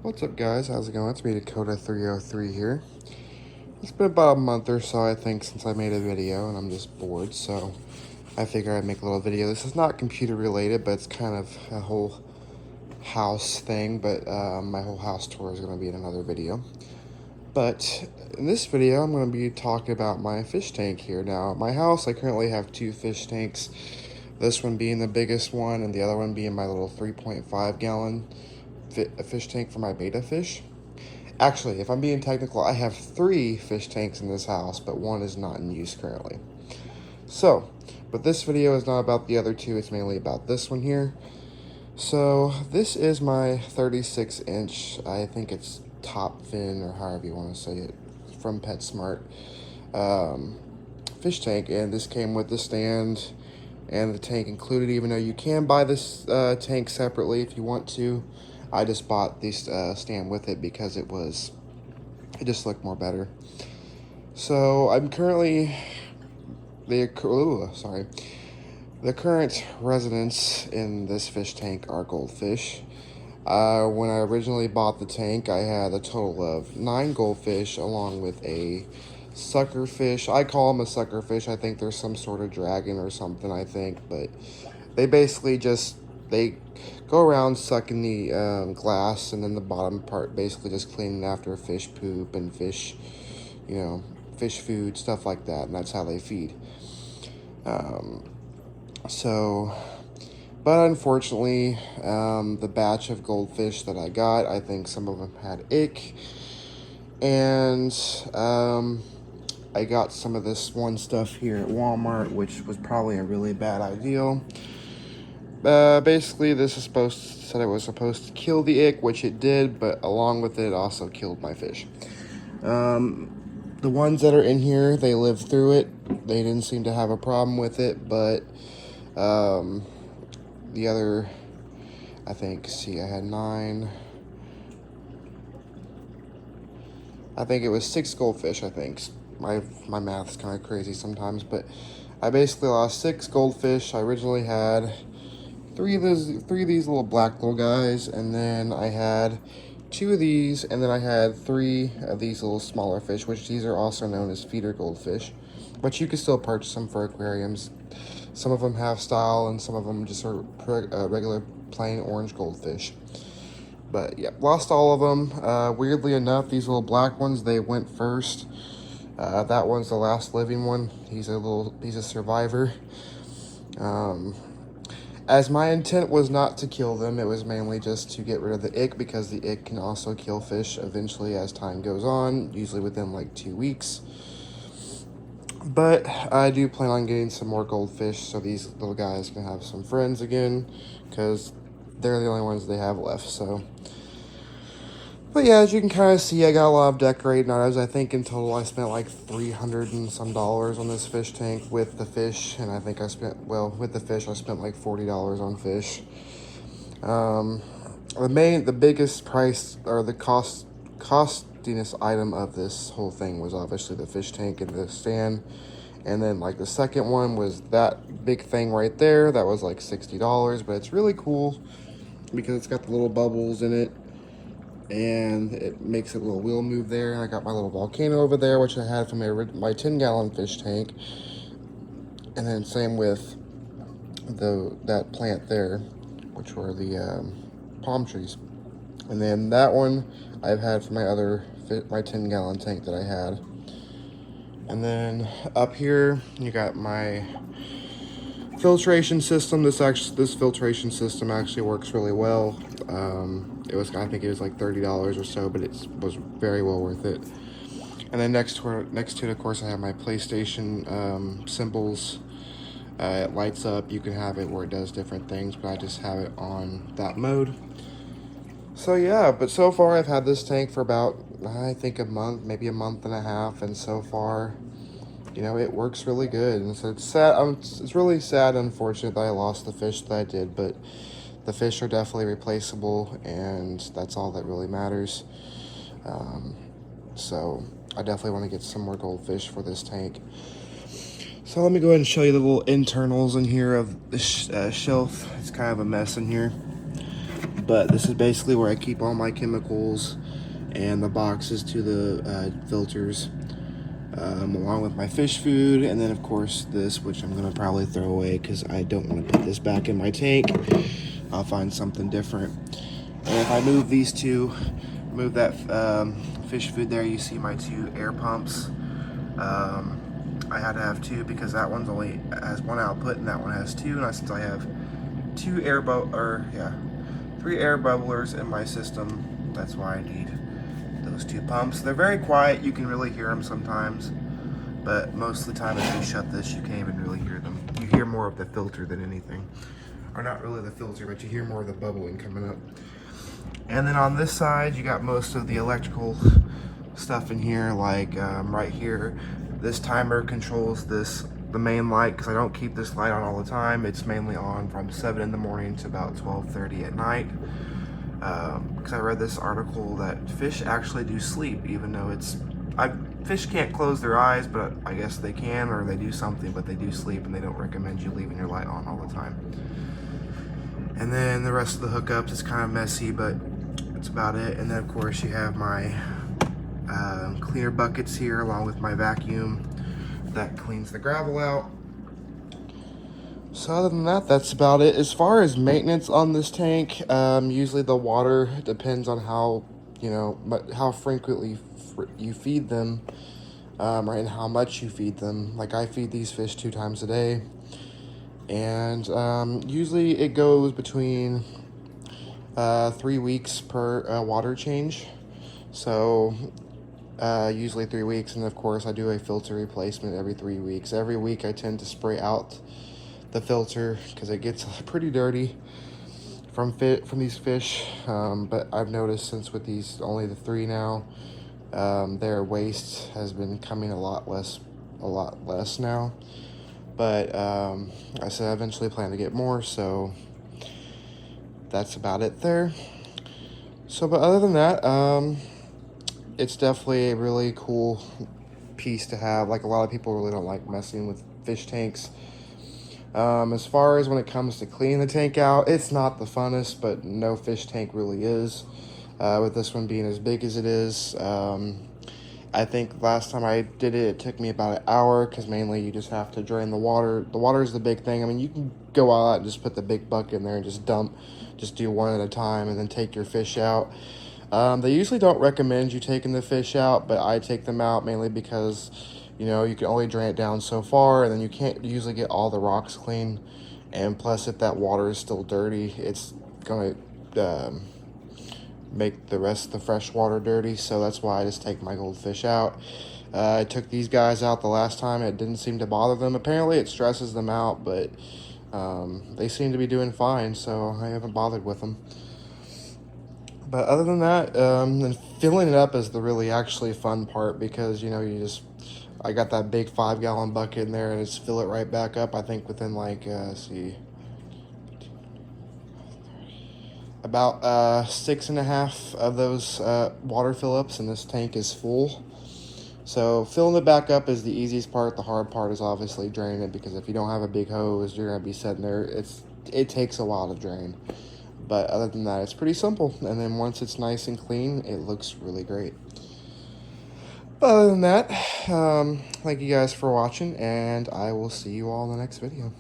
What's up, guys? How's it going? It's me, Dakota303 here. It's been about a month or so, I think, since I made a video, and I'm just bored, so I figure I'd make a little video. This is not computer related, but it's kind of a whole house thing, but my whole house tour is going to be in another video. But in this video, I'm going to be talking about my fish tank here. Now, at my house, I currently have two fish tanks. This one being the biggest one, and the other one being my little 3.5 gallon fish tank for my betta fish. Actually, if I'm being technical, I have three fish tanks in this house, but one is not in use currently. So, but this video is not about the other two, it's mainly about this one here. So, this is my 36-inch, I think it's top fin, or however you want to say it, from PetSmart fish tank, and this came with the stand and the tank included, even though you can buy this tank separately if you want to. I just bought this stand with it because it just looked more better. So I'm currently the current residents in this fish tank are goldfish. When I originally bought the tank, I had a total of 9 goldfish along with a sucker fish. I call them a sucker fish. I think there's some sort of dragon or something, I think, but they basically they go around sucking the glass, and then the bottom part basically just cleaning after fish poop and fish, fish food, stuff like that, and that's how they feed. But unfortunately, the batch of goldfish that I got, I think some of them had ick, and I got some of this one stuff here at Walmart, which was probably a really bad idea. Basically, this is said it was supposed to kill the ick, which it did, but along with it also killed my fish. The ones that are in here, they lived through it. They didn't seem to have a problem with it, but the other, I think, I had 9. I think it was 6 goldfish, I think. My math's kind of crazy sometimes, but I basically lost 6 goldfish. I originally had three of these little black little guys, and then I had 2 of these, and then I had 3 of these little smaller fish, which these are also known as feeder goldfish, but you can still purchase them for aquariums. Some of them have style, and some of them just are regular plain orange goldfish. But yeah, lost all of them. Weirdly enough, these little black ones, they went first. That one's the last living one. He's a survivor. As my intent was not to kill them, it was mainly just to get rid of the ick, because the ick can also kill fish eventually as time goes on, usually within like 2 weeks. But I do plan on getting some more goldfish so these little guys can have some friends again, because they're the only ones they have left. But yeah, as you can kind of see, I got a lot of decorating items. I think in total I spent like $300 and some on this fish tank with the fish, and I think with the fish I spent like $40 on fish. The biggest price, or the costiness item of this whole thing, was obviously the fish tank and the stand. And then like the second one was that big thing right there. That was like $60, but it's really cool because it's got the little bubbles in it, and it makes a little wheel move there. And I got my little volcano over there, which I had from my 10-gallon fish tank. And then same with that plant there, which were the palm trees. And then that one I've had from my 10-gallon tank that I had. And then up here you got my filtration system. This filtration system actually works really well. I think it was like $30 or so, but it was very well worth it. And then next to it, of course, I have my PlayStation symbols. It lights up. You can have it where it does different things, but I just have it on that mode. So yeah, but so far I've had this tank for about, I think, a month, maybe a month and a half, and so far, it works really good. And so it's sad. It's really sad, unfortunate that I lost the fish that I did, but the fish are definitely replaceable, and that's all that really matters. So I definitely want to get some more goldfish for this tank. So let me go ahead and show you the little internals in here of the shelf. It's kind of a mess in here. But this is basically where I keep all my chemicals and the boxes to the filters, along with my fish food, and then of course this, which I'm gonna probably throw away because I don't want to put this back in my tank. I'll find something different. And if I move these two, move that fish food there, you see my 2 air pumps. I had to have 2 because that one's only has 1 output and that one has 2, and since I have 3 air bubblers in my system, that's why I need those 2 pumps. They're very quiet, you can really hear them sometimes, but most of the time if you shut this, you can't even really hear them. You hear more of the filter than anything. Or not really the filter, but you hear more of the bubbling coming up. And then on this side, you got most of the electrical stuff in here, like right here. This timer controls the main light, because I don't keep this light on all the time. It's mainly on from 7 in the morning to about 12:30 at night. Because I read this article that fish actually do sleep, even though fish can't close their eyes, but I guess they can, or they do something, but they do sleep, and they don't recommend you leaving your light on all the time. And then the rest of the hookups is kind of messy, but that's about it. And then of course you have my cleaner buckets here, along with my vacuum that cleans the gravel out. So other than that, that's about it. As far as maintenance on this tank, usually the water depends on how frequently you feed them, right, and how much you feed them. Like I feed these fish 2 times a day, and usually it goes between 3 weeks per water change. So usually 3 weeks, and of course I do a filter replacement every 3 weeks. Every week I tend to spray out the filter because it gets pretty dirty from these fish, but I've noticed since with these only the 3 now, their waste has been coming a lot less now. But I said I eventually plan to get more, so that's about it there. So, but other than that, it's definitely a really cool piece to have. Like, a lot of people really don't like messing with fish tanks. As far as when it comes to cleaning the tank out, it's not the funnest, but no fish tank really is. With this one being as big as it is, I think last time I did it, it took me about an hour, because mainly you just have to drain the water. The water is the big thing. I mean, you can go out and just put the big bucket in there and just do one at a time, and then take your fish out. They usually don't recommend you taking the fish out, but I take them out mainly because, you can only drain it down so far, and then you can't usually get all the rocks clean. And plus, if that water is still dirty, it's going to make the rest of the fresh water dirty. So that's why I just take my goldfish out. I took these guys out the last time. It didn't seem to bother them. Apparently it stresses them out, but they seem to be doing fine, so I haven't bothered with them. But other than that, then filling it up is the really actually fun part, because I got that big 5-gallon bucket in there, and just fill it right back up. I think within about 6.5 of those water fill-ups, and this tank is full. So filling it back up is the easiest part. The hard part is obviously draining it, because if you don't have a big hose, you're gonna be sitting there. It takes a while to drain. But other than that, it's pretty simple. And then once it's nice and clean, it looks really great. But other than that, thank you guys for watching, and I will see you all in the next video.